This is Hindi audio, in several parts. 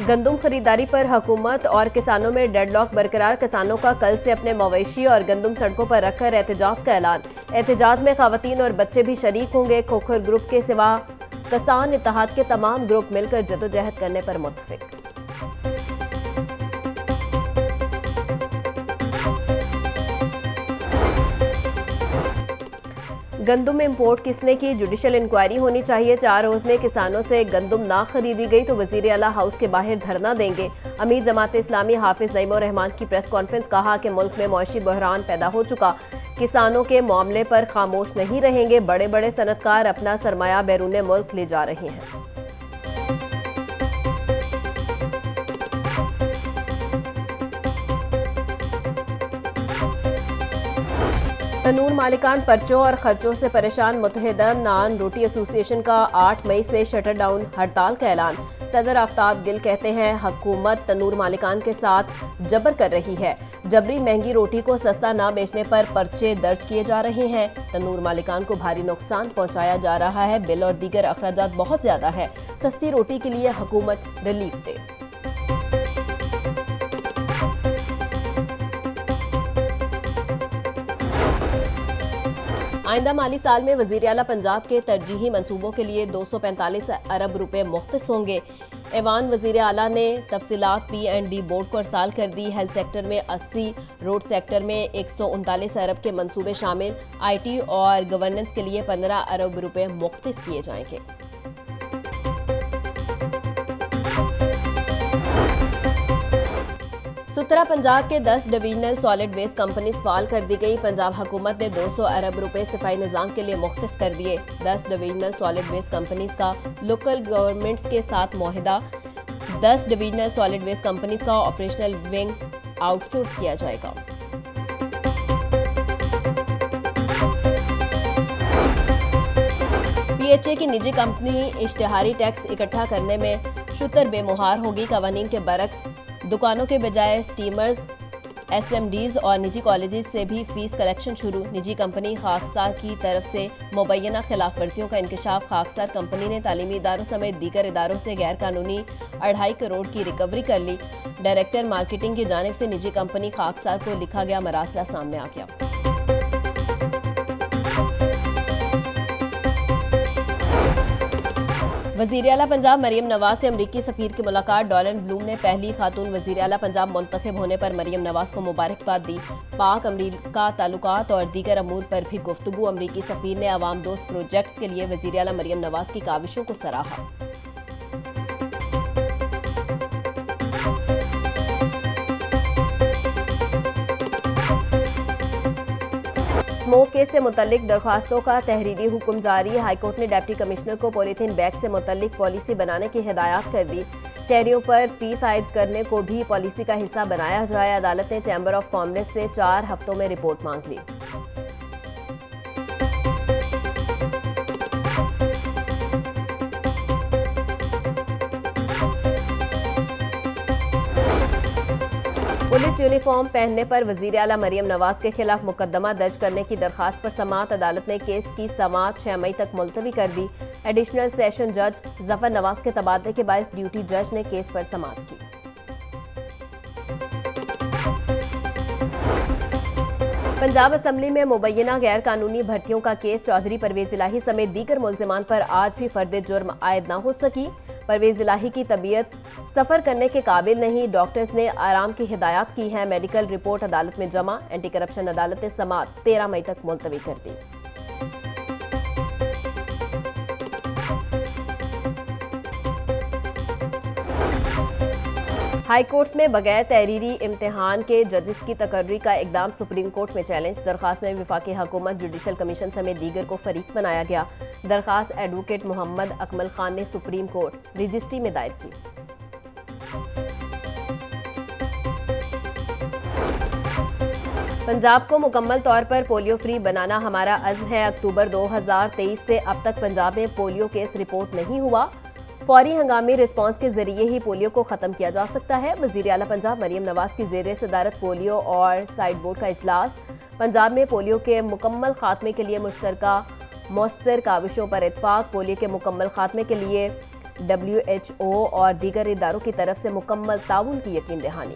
गंदुम खरीदारी पर हुकूमत और किसानों में डेडलॉक बरकरार। किसानों का कल से अपने मवेशी और गंदुम सड़कों पर रखकर एहतजाज का ऐलान। एहतजाज में खवातीन और बच्चे भी शरीक होंगे। खोखर ग्रुप के सिवा किसान इत्तेहाद के तमाम ग्रुप मिलकर जदोजहद करने पर मुत्तफिक। गंदुम इंपोर्ट किसने की, जुडिशल इंक्वायरी होनी चाहिए। 4 रोज में किसानों से गंदुम ना खरीदी गई तो वजीर आला हाउस के बाहर धरना देंगे। अमीर जमात इस्लामी हाफिज नईमुर रहमान की प्रेस कॉन्फ्रेंस। कहा कि मुल्क में मौशी बहरान पैदा हो चुका, किसानों के मामले पर खामोश नहीं रहेंगे। बड़े बड़े सनतकार अपना सरमाया बैरून मुल्क ले जा रहे हैं। तनूर मालिकान पर्चों और खर्चों से परेशान। मुत्तहिदा नान रोटी एसोसिएशन का 8 मई से शटर डाउन हड़ताल का ऐलान। सदर आफ्ताब गिल कहते हैं हुकूमत तनूर मालिकान के साथ जबर कर रही है। जबरी महंगी रोटी को सस्ता ना बेचने पर पर्चे दर्ज किए जा रहे हैं। तनूर मालिकान को भारी नुकसान पहुंचाया जा रहा है। बिल और दीगर अखराजात बहुत ज्यादा है। सस्ती रोटी के लिए हुकूमत रिलीफ दे। आइंदा माली साल में वजीर आला पंजाब के तरजीही मंसूबों के लिए 245 अरब रुपए मुख्तस होंगे। ऐवान वजीर आला ने तफसीलात P&D बोर्ड को अरसाल कर दी। हेल्थ सेक्टर में 80, रोड सेक्टर में 139 अरब के मंसूबे शामिल। IT और गवर्नेंस के लिए 15 अरब रुपए मुख्तस किए जाएंगे। सुतरा पंजाब के 10 डिवीजनल सॉलिड वेस्ट कंपनीज फाल कर दी गई। पंजाब हुकूमत ने 200 अरब रुपए सफाई निज़ाम के लिए मुख्तस कर दिए। 10 डिवीजनल सॉलिड वेस्ट कंपनीज का लोकल गवर्नमेंट्स के साथ मुआहिदा। 10 डिवीजनल सॉलिड वेस्ट कंपनीज का ऑपरेशनल विंग आउटसोर्स किया जाएगा। PHA की निजी कंपनी इश्तिहारी टैक्स इकट्ठा करने में शुतर बेमुहार होगी। कवानीन के बरक्स दुकानों के बजाय स्टीमर्स, SMDs और निजी कॉलेजेस से भी फीस कलेक्शन शुरू। निजी कंपनी खाकसार की तरफ से मुबैना खिलाफ वर्जियों का इंकशाफ। खाकसार कंपनी ने तालीमी इदारों समेत दीगर इदारों से गैर कानूनी 2.5 करोड़ की रिकवरी कर ली। डायरेक्टर मार्केटिंग की जानिब से निजी कंपनी खाकसार को लिखा गया मरासला सामने आ गया। वज़ीर आला पंजाब मरियम नवाज से अमरीकी सफ़ीर की मुलाकात। डॉलन ब्लूम ने पहली खातून वज़ीर आला पंजाब मुंतखब होने पर मरियम नवाज को मुबारकबाद दी। पाक अमरीका ताल्लुकात और दीगर अमूर पर भी गुफ्तगू। अमरीकी सफ़ीर ने अवाम दोस्त प्रोजेक्ट्स के लिए वज़ीर आला मरियम नवाज की काविशों को सराहा। स्मोक केस से मुतल्लिक दरख्वास्तों का तहरीरी हुक्म जारी। हाईकोर्ट ने डिप्टी कमिश्नर को पॉलीथीन बैग से मुतल्लिक पॉलिसी बनाने की हिदायत कर दी। शहरियों पर फीस आयद करने को भी पॉलिसी का हिस्सा बनाया जाए। अदालत ने चैम्बर ऑफ कॉमर्स से 4 हफ्तों में रिपोर्ट मांग ली। पुलिस यूनिफॉर्म पहनने पर वजीर आला मरियम नवाज के खिलाफ मुकदमा दर्ज करने की दरखास्त पर समाअत। अदालत ने केस की समाअत 6 मई तक मुलतवी कर दी। एडिशनल सेशन जज जफर नवाज के तबादले के बायस ड्यूटी जज ने केस पर समाअत की। पंजाब असम्बली में मुबैना गैर कानूनी भर्तियों का केस। चौधरी परवेज इलाही समेत दीगर मुल्जिमान पर आज भी फर्द जुर्म आयद न हो सकी। परवेज इलाही की तबीयत सफर करने के काबिल नहीं। डॉक्टर्स ने आराम की हिदायत की है। मेडिकल रिपोर्ट अदालत में जमा। एंटी करप्शन अदालत ने समाअत 13 मई तक मुलतवी कर दी। हाई कोर्ट्स में बगैर तहरीरी इम्तिहान के जजेस की तकर्री का इकदाम। सुप्रीम कोर्ट में चैलेंज। दरखास्त में वफाकी हुकूमत, जुडिशल कमीशन समेत दीगर को फरीक बनाया गया। दरखास्त एडवोकेट मोहम्मद अकमल खान ने सुप्रीम कोर्ट रजिस्ट्री में दायर की। पंजाब को मुकम्मल तौर पर पोलियो फ्री बनाना हमारा अज़्म है। अक्टूबर 2023 से अब तक पंजाब में पोलियो केस रिपोर्ट नहीं हुआ। फौरी हंगामी रिस्पांस के जरिए ही पोलियो को खत्म किया जा सकता है। वज़ीर आला पंजाब मरियम नवाज की ज़ेरे सदारत पोलियो और साइड बोर्ड का इजलास। पंजाब में पोलियो के मुकम्मल खात्मे के लिए मुश्तरका मौसर काविशों पर इत्फाक। पोलियो के मुकम्मल खात्मे के लिए WHO और दीगर इदारों की तरफ से मुकम्मल ताउन की यकीन दहानी।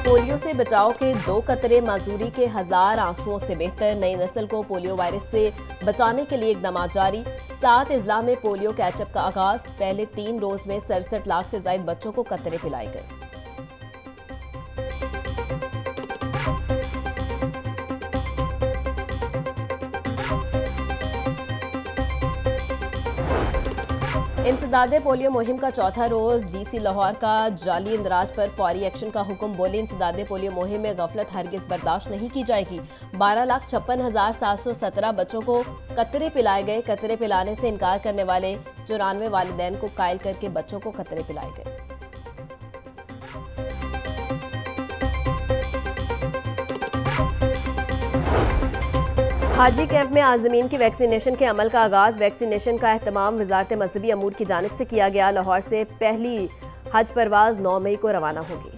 पोलियो से बचाव के 2 कतरे माजूरी के 1000 आंसुओं से बेहतर। नई नस्ल को पोलियो वायरस से बचाने के लिए इकदाम जारी। 7 अजला में पोलियो कैचअप का आगाज। पहले 3 रोज में 67 लाख से ज्यादा बच्चों को कतरे पिलाए गए। इंसदादे पोलियो मुहिम का चौथा रोज। DC लाहौर का जाली इंदराज पर फौरी एक्शन का हुक्म। बोले, इंसदादे पोलियो मुहिम में गफलत हरगिज बर्दाश्त नहीं की जाएगी। 12,56,717 बच्चों को कतरे पिलाए गए। कतरे पिलाने से इनकार करने वाले 94 वालिदैन को कायल करके बच्चों को कतरे पिलाए गए। हाजी कैंप में आज़मीन की वैक्सीनेशन के अमल का आगाज। वैक्सीनेशन का एहतमाम वजारत मजहबी अमूर की जानिब से किया गया। लाहौर से पहली हज परवाज 9 मई को रवाना होगी।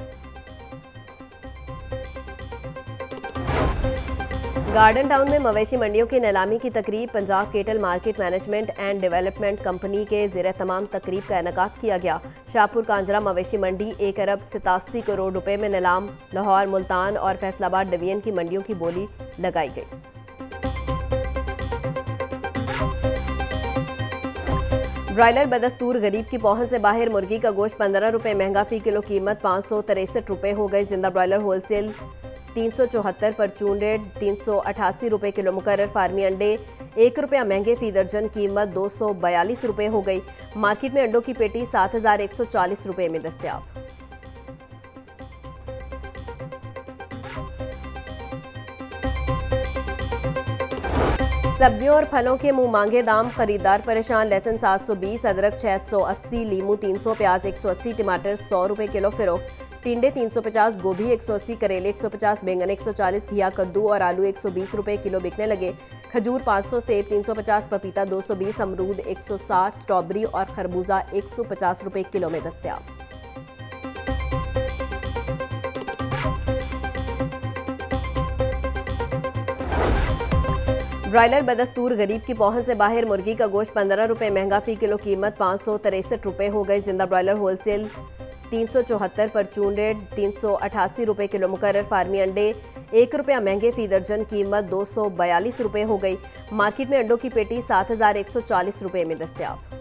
गार्डन टाउन में मवेशी मंडियों की नीलामी की तकरीब। Punjab kettle market management and development company के ज़ेर तमाम तकरीब का इनेकाद किया गया। शाहपुर कांजरा मवेशी मंडी 1 अरब 87 करोड़ रुपए में नीलाम। लाहौर, मुल्तान और फैसलाबाद डिवीजन की मंडियों की बोली लगाई गई। ब्रायलर बदस्तूर गरीब की पहुंच से बाहर। मुर्गी का गोश्त 15 रुपए महंगा। फी किलो कीमत 563 रुपए हो गई। जिंदा ब्रायलर होलसेल 374, परचून रेट 388 रुपए किलो मुकर्रर। फार्मी अंडे 1 रुपया महंगे। फी दर्जन कीमत 242 रुपए हो गई। मार्केट में अंडों की पेटी 7140 रुपए में दस्तयाब। सब्जियों और फलों के मुंह मांगे दाम। खरीदार परेशान। लहसुन 720, अदरक 680, लीमू 300, प्याज 180, टमाटर 100 रुपए किलो फरोख्त। टिंडे 350, गोभी 180, करेले 150, बैंगन 140, घिया, कद्दू और आलू 120 रुपए किलो बिकने लगे। खजूर 500, सेब 350, पपीता 220, अमरूद 160, स्ट्रॉबेरी और खरबूजा 150 रुपए किलो में दस्तयाब। ब्रायलर बदस्तूर गरीब की पहुंच से बाहर। मुर्गी का गोश्त 15 रुपए महंगा। फी किलो कीमत 563 रुपए हो गई। जिंदा ब्रायलर होलसेल 374, परचून रेट 388 रुपए किलो मुकर्रर। फार्मी अंडे 1 रुपया महंगे। फी दर्जन कीमत 242 रुपए हो गई। मार्केट में अंडों की पेटी 7140 रुपए में दस्तयाब।